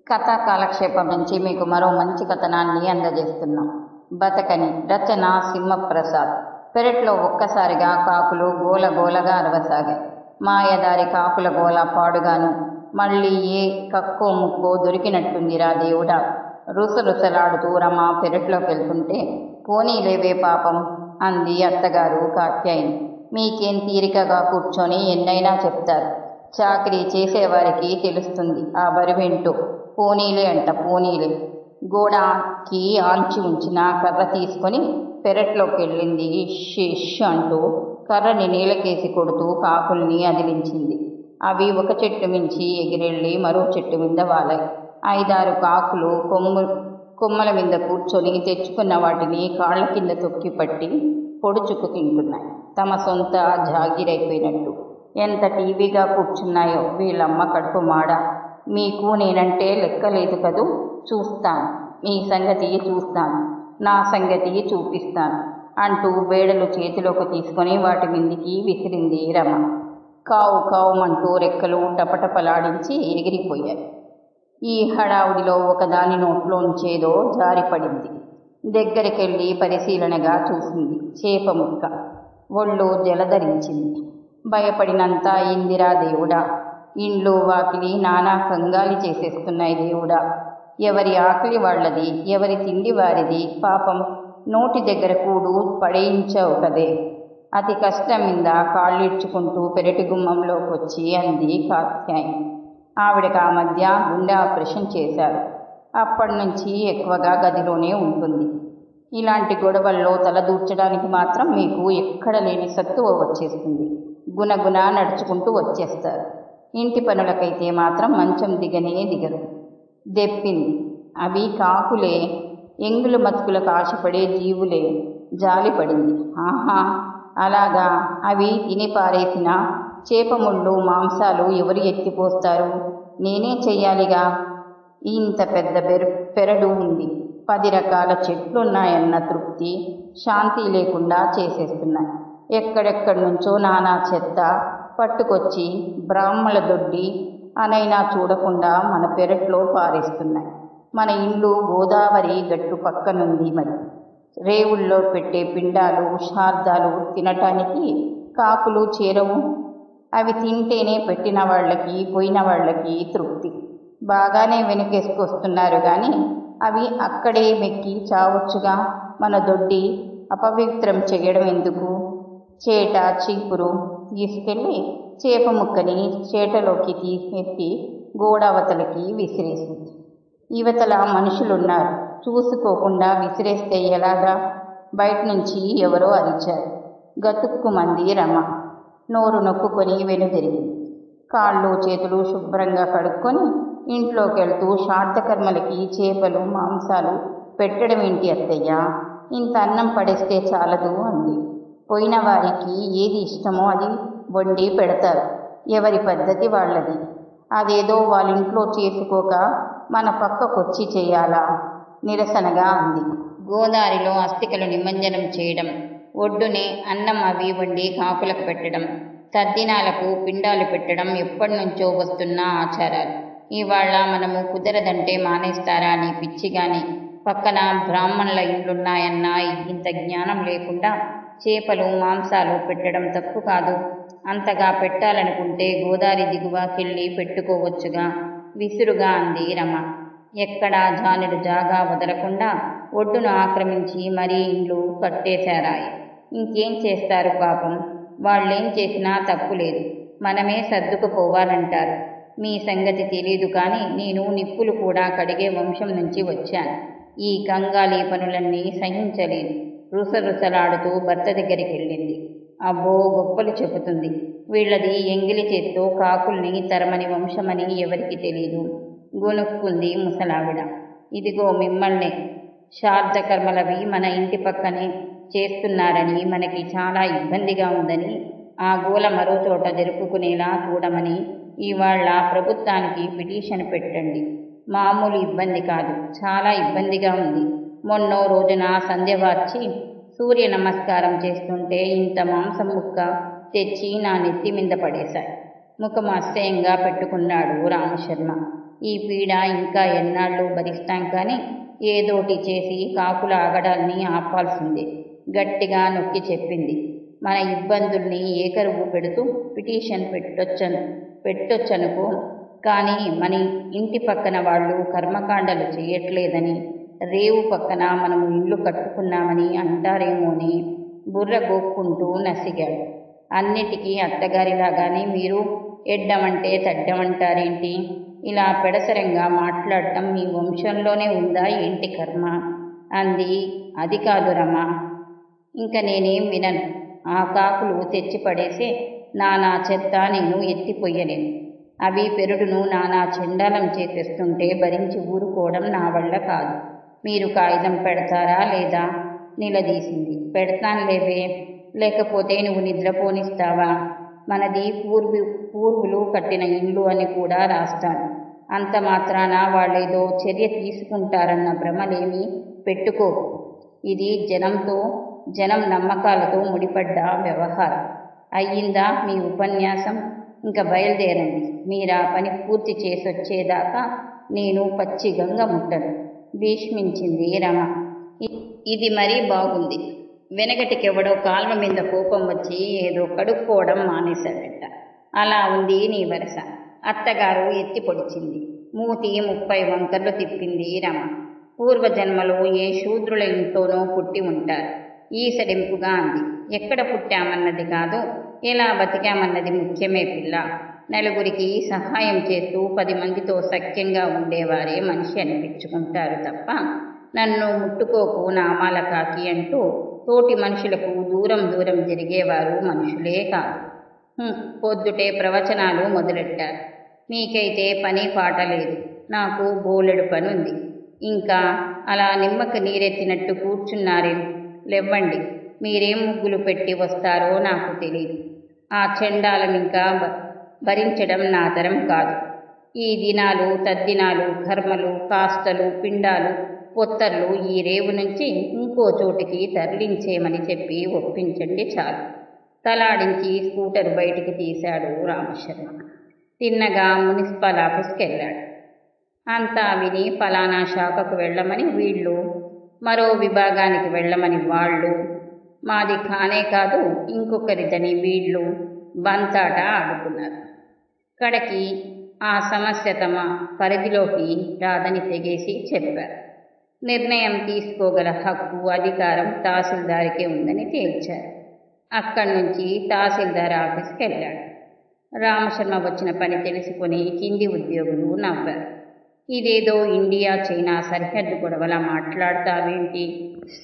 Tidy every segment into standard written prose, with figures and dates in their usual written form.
కథా కాలక్షేపం నుంచి మీకు మరో మంచి కథనాన్ని అందజేస్తున్నాం. బతకని రచన సింహప్రసాద్. పెరట్లో ఒక్కసారిగా కాకులు గోలగోలగా అరవసాగాయి. మాయదారి కాకుల గోల పాడుగాను. మళ్ళీ ఏ కక్కో ముక్కో దొరికినట్టుందిరా దేవుడా! రుసరుసలాడుతూ రమ పెరట్లోకి వెళ్తుంటే, పోనీలేవే పాపం అంది అత్తగారు కాత్యాయిని. మీకేం తీరికగా కూర్చొని ఎన్నైనా చెప్తారు. చాకరీ చేసేవారికి తెలుస్తుంది ఆ బరువేంటో. పోనీలే అంట పోనీలే. గోడకి ఆంచి ఉంచిన కర్ర తీసుకొని పెరట్లోకి వెళ్ళింది. షిష్ అంటూ కర్రని నేలకేసి కొడుతూ కాకుల్ని అదిలించింది. అవి ఒక చెట్టు మించి ఎగిరెళ్ళి మరో చెట్టు మీద వాలాయి. 5-6 కాకులు కొమ్మల మీద కూర్చొని తెచ్చుకున్న వాటిని కాళ్ల కింద తొక్కి పట్టి పొడుచుకు తింటున్నాయి. తమ సొంత జాగిరైపోయినట్టు. ఎంత టీవీగా కూర్చున్నాయో వీళ్ళమ్మ కడుపు మాడ. మీకు నేనంటే లెక్కలేదు కదూ. చూస్తాను, మీ సంగతి చూస్తాను, నా సంగతి చూపిస్తాను అంటూ బేడలు చేతిలోకి తీసుకొని వాటి మీదికి విసిరింది రమ. కావు కావుమంటూ రెక్కలు టపటపలాడించి ఎగిరిపోయాయి. ఈ హడావుడిలో ఒకదాని నోట్లోంచేదో జారిపడింది. దగ్గరికెళ్ళి పరిశీలనగా చూసింది. చేప ముక్క. ఒళ్ళు జలధరించింది. భయపడినంత అయిందిరా దేవుడా! ఇండ్లు వాకిలి నానా కంగాలి చేసేస్తున్నాయి దేవుడా! ఎవరి ఆకలి వాళ్లది, ఎవరి తిండి వారిది. పాపం నోటి దగ్గర కూడు పడేయించావు కదే. అతి కష్టం మీద కాళ్ళీడ్చుకుంటూ పెరటి గుమ్మంలోకొచ్చి అంది కాత్యాయిని. ఆవిడకి ఆ మధ్య గుండె ఆపరేషన్ చేశారు. అప్పటినుంచి ఎక్కువగా గదిలోనే ఉంటుంది. ఇలాంటి గొడవల్లో తలదూర్చడానికి మాత్రం మీకు ఎక్కడ లేని సత్తువ వచ్చేస్తుంది. గునగున నడుచుకుంటూ వచ్చేస్తారు. ఇంటి పనులకైతే మాత్రం మంచం దిగరు. దెప్పింది. అవి కాకులే, ఎంగుల మతుకులకు ఆశపడే జీవులే. జాలిపడింది. ఆహా, అలాగా. అవి తిని పారేసిన చేపముళ్ళు మాంసాలు ఎవరు ఎత్తిపోస్తారు? నేనే చెయ్యాలిగా. ఇంత పెద్ద పెరడు ఉంది, 10 రకాల చెట్లున్నాయన్న తృప్తి, శాంతి లేకుండా చేసేస్తున్నాయి. ఎక్కడెక్కడి నుంచో నానా చెత్త పట్టుకొచ్చి బ్రాహ్మల దొడ్డి అనైనా చూడకుండా మన పెరట్లో పారేస్తున్నాయి. మన ఇల్లు గోదావరి గట్టు పక్కనుంది. మరి రేవుల్లో పెట్టే పిండాలు శార్దాలు తినటానికి కాకులు చేరవు. అవి తింటేనే పెట్టిన వాళ్ళకి పోయిన వాళ్ళకి తృప్తి. బాగానే వెనకేసుకొస్తున్నారు కానీ అవి అక్కడే మెక్కి చావచ్చుగా. మన దొడ్డి అపవిత్రం చేయడం ఎందుకు? చేట చీపురు తీసుకెళ్ళి చేప ముక్కని చేటలోకి తీసేసి గోడవతలకి విసిరేసింది. యువతల మనుషులున్నారు, చూసుకోకుండా విసిరేస్తే ఎలాగా? బయట నుంచి ఎవరో అరిచారు. గతుక్కుమంది రమ. నోరు నొక్కుకొని వెనుదిరిగింది. కాళ్ళు చేతులు శుభ్రంగా కడుక్కొని ఇంట్లోకి వెళ్తూ శ్రాద్ధకర్మలకి చేపలు మాంసాలు పెట్టడం ఏంటి అత్తయ్య? ఇంత అన్నం పడేస్తే చాలదు అంది. పోయిన వారికి ఏది ఇష్టమో అది వండి పెడతారు. ఎవరి పద్ధతి వాళ్ళది. అదేదో వాళ్ళింట్లో చేసుకోక మన పక్కకొచ్చి చేయాలా? నిరసనగా అంది. గోదారిలో అస్థికలు నిమజ్జనం చేయడం, ఒడ్డునే అన్నం అవి వండి కాకులకు పెట్టడం, తద్దినాలకు పిండాలు పెట్టడం ఎప్పటినుంచో వస్తున్న ఆచారాలు. ఇవాళ మనము కుదరదంటే మానేస్తారా నీ పిచ్చిగాని? పక్కన బ్రాహ్మణుల ఇళ్ళున్నాయన్నా ఇంత జ్ఞానం లేకుండా చేపలు మాంసాలు పెట్టడం తప్పు కాదు. అంతగా పెట్టాలనుకుంటే గోదారి దిగువకెళ్ళి పెట్టుకోవచ్చుగా. విసురుగా అంది రమ. ఎక్కడా జానుడు జాగా వదలకుండా ఒడ్డును ఆక్రమించి మరీ ఇండ్లు కట్టేశారాయి. ఇంకేం చేస్తారు పాపం? వాళ్ళేం చేసినా తప్పులేదు. మనమే సర్దుకుపోవాలంటారు. మీ సంగతి తెలీదు కానీ నేను నిప్పులు కూడా కడిగే వంశం నుంచి వచ్చాను. ఈ కంగాలి పనులన్నీ సహించలేను. రుసరుసలాడుతూ భర్త దగ్గరికి వెళ్ళింది. అబ్బో, గొప్పలు చెబుతుంది. వీళ్ళది ఎంగిలి చేత్తో కాకుల్ని తరమని వంశమని ఎవరికి తెలీదు. గొనుక్కుంది ముసలావిడ. ఇదిగో మిమ్మల్నే. శ్రాద్ధకర్మలవి మన ఇంటి పక్కనే చేస్తున్నారని, మనకి చాలా ఇబ్బందిగా ఉందని, ఆ గోల మరో చోట జరుపుకునేలా చూడమని ఇవాళ ప్రభుత్వానికి పిటిషన్ పెట్టండి. మామూలు ఇబ్బంది కాదు, చాలా ఇబ్బందిగా ఉంది. మొన్నో రోజున సంధ్యవార్చి సూర్య నమస్కారం చేస్తుంటే ఇంత మాంసం ముక్క తెచ్చి నా నెత్తి మీద పడేశాయి. ముఖం అసహ్యంగా పెట్టుకున్నాడు రామశర్మ. ఈ పీడ ఇంకా ఎన్నాళ్ళు భరిస్తాం కానీ ఏదోటి చేసి కాకుల ఆగడాల్ని ఆపాల్సిందే గట్టిగా నొక్కి చెప్పింది. మన ఇబ్బందుల్ని ఏకరువు పెడుతూ పిటిషన్ పెట్టొచ్చనుకో, కానీ మన ఇంటి పక్కన వాళ్ళు కర్మకాండలు చేయట్లేదని, రేవు పక్కన మనము ఇల్లు కట్టుకున్నామని అంటారేమోని బుర్ర గోక్కుంటూ నసిగాడు. అన్నిటికీ అత్తగారిలాగానే మీరు ఎడ్డమంటే తడ్డమంటారేంటి? ఇలా పెడసరంగా మాట్లాడటం మీ వంశంలోనే ఉందా ఏంటి కర్మ? అంది. అది కాదు రమా, ఇంక నేనేం వినను. ఆ కాకులు తెచ్చి పడేసే నానా చెత్త నేను ఎత్తిపోయలేను. అవి పెరుడును నానా చెండాలం చేసేస్తుంటే భరించి ఊరుకోవడం నా వల్ల కాదు. మీరు కాగితం పెడతారా లేదా? నిలదీసింది. పెడతానులేవే, లేకపోతే నువ్వు నిద్రపోనిస్తావా? మనది పూర్వులు కట్టిన ఇల్లు అని కూడా రాస్తాను. అంత మాత్రాన వాళ్ళేదో చర్య తీసుకుంటారన్న భ్రమలేమీ పెట్టుకోకు. ఇది జనం నమ్మకాలతో ముడిపడ్డ వ్యవహారం. అయ్యిందా మీ ఉపన్యాసం? ఇంక బయలుదేరండి. మీరా పని పూర్తి చేసొచ్చేదాకా నేను పచ్చి గంగ ముట్టను భీష్మించింది రమ. ఇది మరీ బాగుంది. వెనకటికెవడో కాల్వ మీద కోపం వచ్చి ఏదో కడుక్కోవడం మానేశాడట. అలా ఉంది నీ వరస. అత్తగారు ఎత్తి పొడిచింది. మూతి 30 వంకర్లు తిప్పింది రమ. పూర్వజన్మలో ఏ శూద్రుల ఇంట్లోనో పుట్టి ఉంటారు. ఈసడింపుగా అంది. ఎక్కడ పుట్టామన్నది కాదు, ఎలా బతికామన్నది ముఖ్యమే పిల్ల. నలుగురికి సహాయం చేస్తూ 10 మందితో సఖ్యంగా ఉండేవారే మనిషి అనిపించుకుంటారు తప్ప, నన్ను ముట్టుకోకు నామాల కాకి అంటూ తోటి మనుషులకు దూరం జరిగేవారు మనుషులే కాదు. పొద్దుటే ప్రవచనాలు మొదలెట్టారు. మీకైతే పని పాట లేదు, నాకు బోలెడు పనుంది. ఇంకా అలా నిమ్మకి నీరెత్తినట్టు కూర్చున్నారేం? లేవ్వండి. మీరేం ముగ్గులు పెట్టి వస్తారో నాకు తెలియదు. ఆ చెండాలం ఇంకా భరించడం నా తరం కాదు. ఈ దినాలు తద్దినాలు కర్మలు కాస్తలు పిండాలు పొత్తర్లు ఈ రేవు నుంచి ఇంకో చోటికి తరలించేమని చెప్పి ఒప్పించండి చాలు. తలాడించి స్కూటర్ బయటికి తీశాడు రామశర్మ. తిన్నగా మున్సిపల్ ఆఫీస్కి వెళ్ళాడు. అంతా విని ఫలానా శాఖకు వెళ్ళమని వీళ్ళు, మరో విభాగానికి వెళ్ళమని వాళ్ళు, మాది కానే కాదు ఇంకొకరిదని వీళ్ళు బంతాట ఆడుకున్నారు. కడకి ఆ సమస్య తమ పరిధిలోకి రాదని తెగేసి చెప్పారు. నిర్ణయం తీసుకోగల హక్కు అధికారం తహసీల్దార్కే ఉందని తేల్చారు. అక్కడి నుంచి తహసీల్దార్ ఆఫీస్కి వెళ్ళాడు. రామశర్మ వచ్చిన పని తెలుసుకుని కింది ఉద్యోగులు నవ్వారు. ఇదేదో ఇండియా చైనా సరిహద్దు గొడవలా మాట్లాడతావేంటి?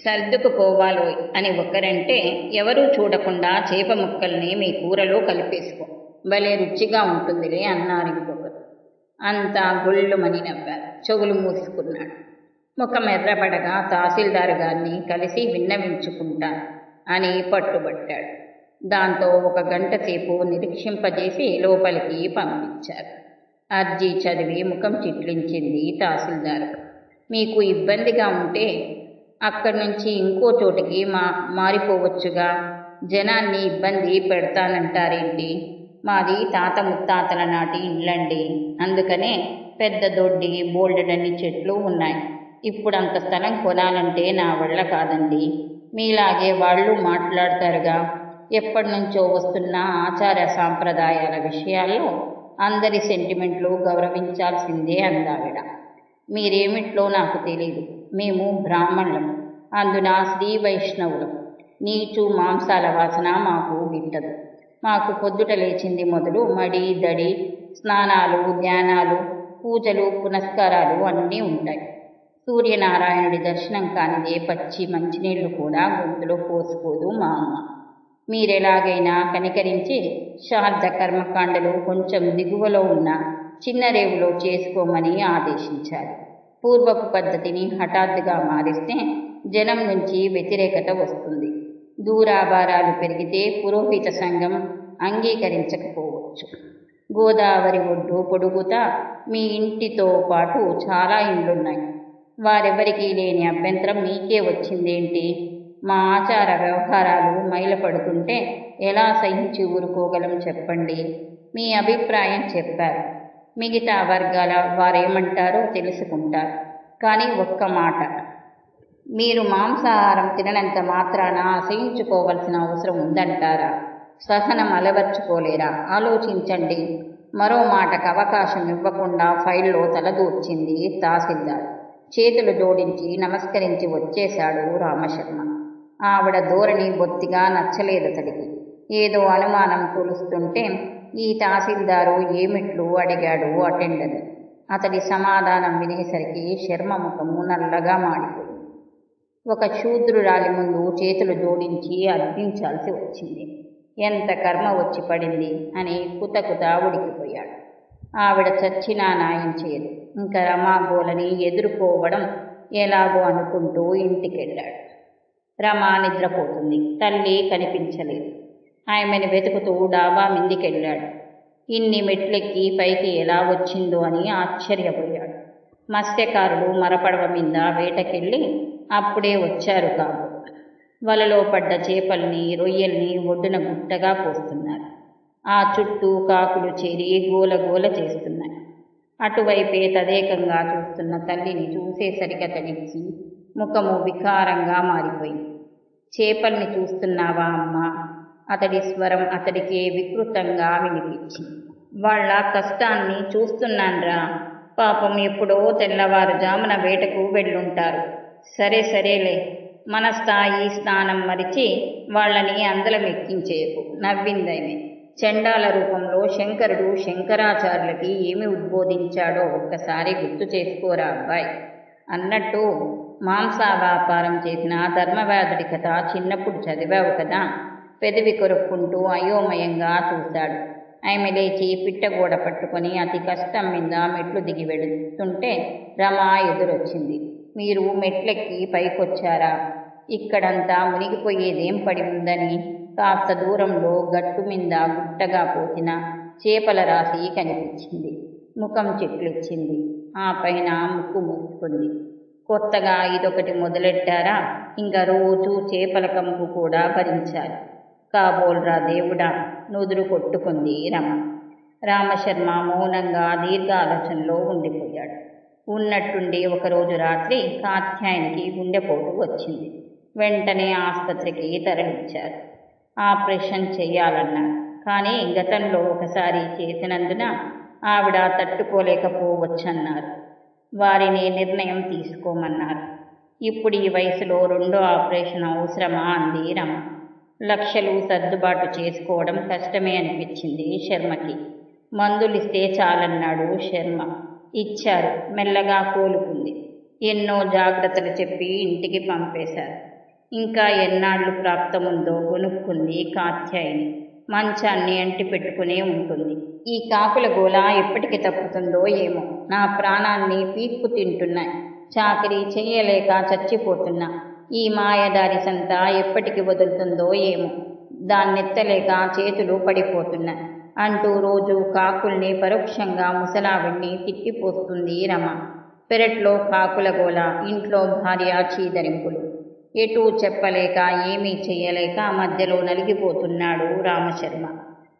సర్దుకుపోవాలోయ్ అని ఒకరంటే, ఎవరూ చూడకుండా చేప ముక్కల్ని మీ కూరలో కలిపేసుకో, భలే రుచిగా ఉంటుందిలే అన్నారు ఇంకొకరు. అంతా గుళ్ళుమని నవ్వారు. చెవులు మూసుకున్నాడు. ముఖం ఎర్రబడగా తహసీల్దారు గారిని కలిసి విన్నవించుకుంటాను అని పట్టుబట్టాడు. దాంతో 1 గంట సేపు నిరీక్షింపజేసి లోపలికి పంపించారు. అర్జీ చదివి ముఖం చిట్లించింది తహసీల్దారు. మీకు ఇబ్బందిగా ఉంటే అక్కడి నుంచి ఇంకో చోటికి మారిపోవచ్చుగా. జనాన్ని ఇబ్బంది పెడతానంటారేంటి? మాది తాత ముత్తాతల నాటి ఇళ్ళండి. అందుకనే పెద్ద దొడ్డి, బోల్డెడన్ని చెట్లు ఉన్నాయి. ఇప్పుడంత స్థలం కొనాలంటే నా వల్ల కాదండి. మీలాగే వాళ్ళు మాట్లాడతారుగా. ఎప్పటినుంచో వస్తున్న ఆచార సాంప్రదాయాల విషయాల్లో అందరి సెంటిమెంట్లు గౌరవించాల్సిందే అందావిడ. మీరేమిట్లో నాకు తెలీదు. మేము బ్రాహ్మణులం, అందున శ్రీ వైష్ణవులం. నీచు మాంసాల వాసన మాకు గిట్టదు. మాకు పొద్దుట లేచింది మొదలు మడి దడి, స్నానాలు, ధ్యానాలు, పూజలు, పునస్కారాలు అన్నీ ఉంటాయి. సూర్యనారాయణుడి దర్శనం కానిదే పచ్చి మంచినీళ్లు కూడా గొంతులో పోసుకోదు మా అమ్మ. మీరెలాగైనా కనికరించి శ్రాద్ధ కర్మకాండలు కొంచెం దిగువలో ఉన్న చిన్న రేవులో చేసుకోమని ఆదేశించారు. పూర్వపు పద్ధతిని హఠాత్తుగా మారిస్తే జనం నుంచి వ్యతిరేకత వస్తుంది. దూరాభారాలు పెరిగితే పురోహిత సంఘం అంగీకరించకపోవచ్చు. గోదావరి ఒడ్డు పొడుగుతా మీ ఇంటితో పాటు చాలా ఇండ్లున్నాయి. వారెవరికీ లేని అభ్యంతరం మీకే వచ్చిందేంటి? మా ఆచార వ్యవహారాలు మైలపడుతుంటే ఎలా సహించి ఊరుకోగలం చెప్పండి. మీ అభిప్రాయం చెప్పారు. మిగతా వర్గాల వారేమంటారో తెలుసుకుంటారు. కానీ ఒక్క మాట, మీరు మాంసాహారం తిననంత మాత్రాన అసహించుకోవలసిన అవసరం ఉందంటారా? సహనం అలవర్చుకోలేరా? ఆలోచించండి. మరో మాటకు అవకాశం ఇవ్వకుండా ఫైల్లో తలదూర్చింది తహసీల్దార్. చేతులు జోడించి నమస్కరించి వచ్చేశాడు రామశర్మ. ఆవిడ ధోరణి బొత్తిగా నచ్చలేదతడికి. ఏదో అనుమానం తొలుస్తుంటే ఈ తహసీల్దారు ఏమిట్లు అడిగాడు అటెండర్. అతడి సమాధానం వినేసరికి శర్మ ముఖము నల్లగా మాడిపోయింది. ఒక శూద్రురాలి ముందు చేతులు జోడించి అర్థించాల్సి వచ్చింది. ఎంత కర్మ వచ్చి పడింది అని కుతకుత ఉడికిపోయాడు. ఆవిడ చచ్చినా న్యాయం చేయదు. ఇంకా రమాగోలని ఎదుర్కోవడం ఎలాగో అనుకుంటూ ఇంటికెళ్ళాడు. రమ నిద్రపోతుంది. తల్లి కనిపించలేదు. ఆమెను వెతుకుతూ డాబా మిందికెళ్ళాడు. ఇన్ని మెట్లెక్కి పైకి ఎలా వచ్చిందో అని ఆశ్చర్యపోయాడు. మత్స్యకారులు మరపడవ మీద వేటకెళ్ళి అప్పుడే వచ్చారు కాబోలు. వలలో పడ్డ చేపల్ని రొయ్యల్ని ఒడ్డున గుట్టగా పోస్తున్నారు. ఆ చుట్టూ కాకులు చేరి గోలగోల చేస్తున్నాయి. అటువైపే తదేకంగా చూస్తున్న తల్లిని చూసేసరికి అతడికి ముఖము వికారంగా మారిపోయింది. చేపల్ని చూస్తున్నావా అమ్మా? అతడి స్వరం అతడికే వికృతంగా వినిపించింది. వాళ్ళ కష్టాన్ని చూస్తున్నాన్రా. పాపం ఎప్పుడో తెల్లవారుజామున వేటకు వెళ్ళుంటారు. సరేలే, మన స్థాయి స్థానం మరిచి వాళ్ళని అందలం ఎక్కించేయకు నవ్విందైమే. చండాల రూపంలో శంకరుడు శంకరాచార్యులకి ఏమి ఉద్బోధించాడో ఒక్కసారి గుర్తు చేసుకోరా అబ్బాయి. అన్నట్టు మాంసా వ్యాపారం చేసిన ధర్మవ్యాధుడి కథ చిన్నప్పుడు చదివావు కదా? పెదవి కొరుక్కుంటూ అయోమయంగా చూశాడు. ఆమె లేచి పిట్టగోడ పట్టుకొని అతి కష్టం మీద మెట్లు దిగి వెళుతుంటే రమ ఎదురొచ్చింది. మీరు మెట్లెక్కి పైకొచ్చారా? ఇక్కడంతా మునిగిపోయేదేం పడి ఉందని కాస్త దూరంలో గట్టు మీద గుట్టగా పోసిన చేపల రాశి కనిపించింది. ముఖం చెట్లిచ్చింది. ఆ పైన ముక్కు మూసుకుంది. కొత్తగా ఇదొకటి మొదలెట్టారా? ఇంకా రోజు చేపల కంపు కూడా భరించాలి. కాబోల్రా దేవుడా! నుదురు కొట్టుకుంది రమ. రామశర్మ మౌనంగా దీర్ఘ ఆలోచనలో ఉండిపోయాడు. ఉన్నట్టుండి ఒకరోజు రాత్రి కాత్యాయనికి గుండెపోటు వచ్చింది. వెంటనే ఆసుపత్రికి తరలించారు. ఆపరేషన్ చెయ్యాలన్నారు. కానీ గతంలో ఒకసారి చేసినందున ఆవిడ తట్టుకోలేకపోవచ్చన్నారు. వారిని నిర్ణయం తీసుకోమన్నారు. ఇప్పుడు ఈ వయసులో రెండో ఆపరేషన్ అవసరమా అంది రమ. లక్షలు సర్దుబాటు చేసుకోవడం కష్టమే అనిపించింది శర్మకి. మందులిస్తే చాలన్నాడు శర్మ. ఇచ్చారు. మెల్లగా కోలుకుంది. ఎన్నో జాగ్రత్తలు చెప్పి ఇంటికి పంపేశారు. ఇంకా ఎన్నాళ్ళు ప్రాప్తముందో కొనుక్కుంది కాత్యాయని. మంచాన్ని అంటి పెట్టుకునే ఉంటుంది. ఈ కాకుల గోల ఎప్పటికి తప్పుతుందో ఏమో. నా ప్రాణాన్ని పీక్కు తింటున్నాయి. చాకరీ చెయ్యలేక చచ్చిపోతున్నా. ఈ మాయదారి సంత ఎప్పటికి వదులుతుందో ఏమో. దాన్నెత్తలేక చేతులు పడిపోతున్నాయి అంటూ రోజు కాకుల్ని పరోక్షంగా ముసలావిడ్ని తిట్టిపోస్తుంది రమ. పెరట్లో కాకుల గోల, ఇంట్లో భార్య చీదరింపులు. ఎటూ చెప్పలేక ఏమీ చెయ్యలేక మధ్యలో నలిగిపోతున్నాడు రామశర్మ.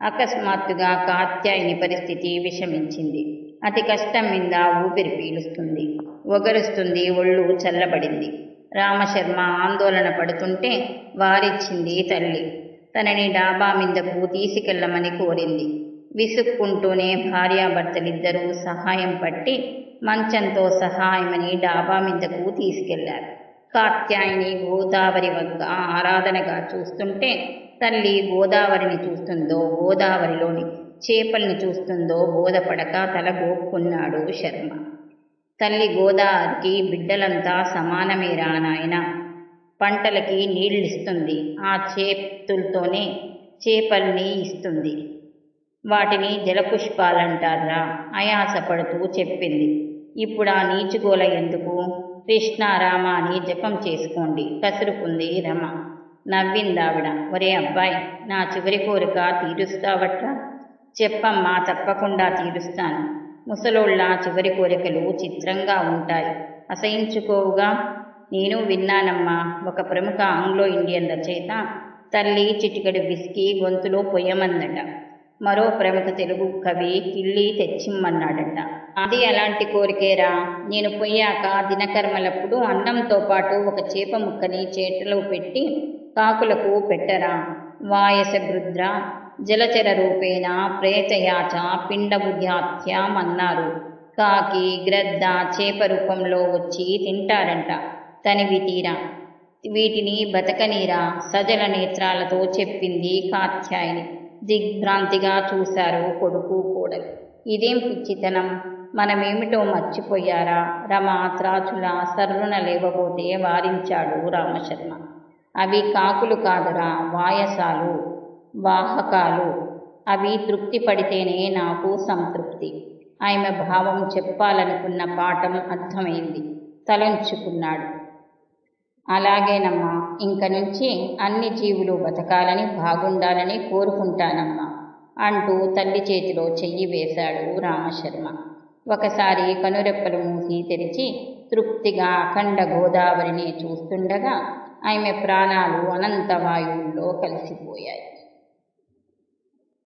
అకస్మాత్తుగా కాత్యాయని పరిస్థితి విషమించింది. అతి కష్టం మీద ఊపిరి పీలుస్తుంది. ఒగరుస్తుంది. ఒళ్ళు చల్లబడింది. రామశర్మ ఆందోళన పడుతుంటే వారిచ్చింది తల్లి. తనని డాబా మీదకు తీసుకెళ్లమని కోరింది. విసుక్కుంటూనే భార్యాభర్తలిద్దరూ సహాయం పట్టి మంచంతో సహాయమని డాబా మీదకు తీసుకెళ్లారు. కాత్యాయని గోదావరి వంక ఆరాధనగా చూస్తుంటే తల్లి గోదావరిని చూస్తుందో గోదావరిలోని చేపల్ని చూస్తుందో బోధపడక తల గోక్కున్నాడు శర్మ. తల్లి గోదావరికి బిడ్డలంతా సమానమేరా నాయనా. పంటలకి నీళ్ళిస్తుంది. ఆ చేతులతోనే చేపల్ని ఇస్తుంది. వాటిని జలపుష్పాలంటారా? ఆయాసపడుతూ చెప్పింది. ఇప్పుడు ఆ నీచుగోల ఎందుకు? కృష్ణ రామ అని జపం చేసుకోండి కసురుకుంది రమ. నవ్విందావిడ. ఒరే అబ్బాయి, నా చివరి కోరిక తీరుస్తావట్రా? చెప్పమ్మా, తప్పకుండా తీరుస్తాను. ముసలోళ్ళ చివరి కోరికలు చిత్రంగా ఉంటాయి. అసహించుకోవుగా? నేను విన్నానమ్మా. ఒక ప్రముఖ ఆంగ్లో ఇండియన్ రచయిత తల్లి చిటికెడు విస్కీ గొంతులో పొయ్యమందట. మరో ప్రముఖ తెలుగు కవి కిళ్ళి తెచ్చిమ్మన్నాడట. అది అలాంటి కోరికేరా. నేను పోయాక దినకర్మలప్పుడు అన్నంతో పాటు ఒక చేప ముక్కని చేటలో పెట్టి కాకులకు పెట్టరా. వాయస గృధ్ర జలచర రూపేణ ప్రేతయాచ పిండబుధ్యాత్యం అన్నారు. కాకి గ్రద్ద చేప రూపంలో వచ్చి తింటారంట తనివి తీరా. వీటిని బతకనీరా సజల నేత్రాలతో చెప్పింది కాత్యాయని. దిగ్భ్రాంతిగా చూశారు కొడుకు కోడలు. ఇదేం పిచ్చితనం, మనమేమిటో మర్చిపోయారా? రమ త్రాచులా సర్రున లేవబోతే వారించాడు రామశర్మ. అవి కాకులు కాదురా, వాయసాలు, వాహకాలు. అవి తృప్తి పడితేనే నాకు సంతృప్తి. ఆమె భావం చెప్పాలనుకున్న పాఠం అర్థమైంది. తలంచుకున్నాడు. అలాగేనమ్మా, ఇంక నుంచి అన్ని జీవులు బతకాలని బాగుండాలని కోరుకుంటానమ్మా అంటూ తల్లి చేతిలో చెయ్యి వేశాడు రామశర్మ. ఒకసారి కనురెప్పలు మూసి తెరిచి తృప్తిగా అఖండ గోదావరిని చూస్తుండగా ఆమె ప్రాణాలు అనంత వాయువుల్లో కలిసిపోయాయి.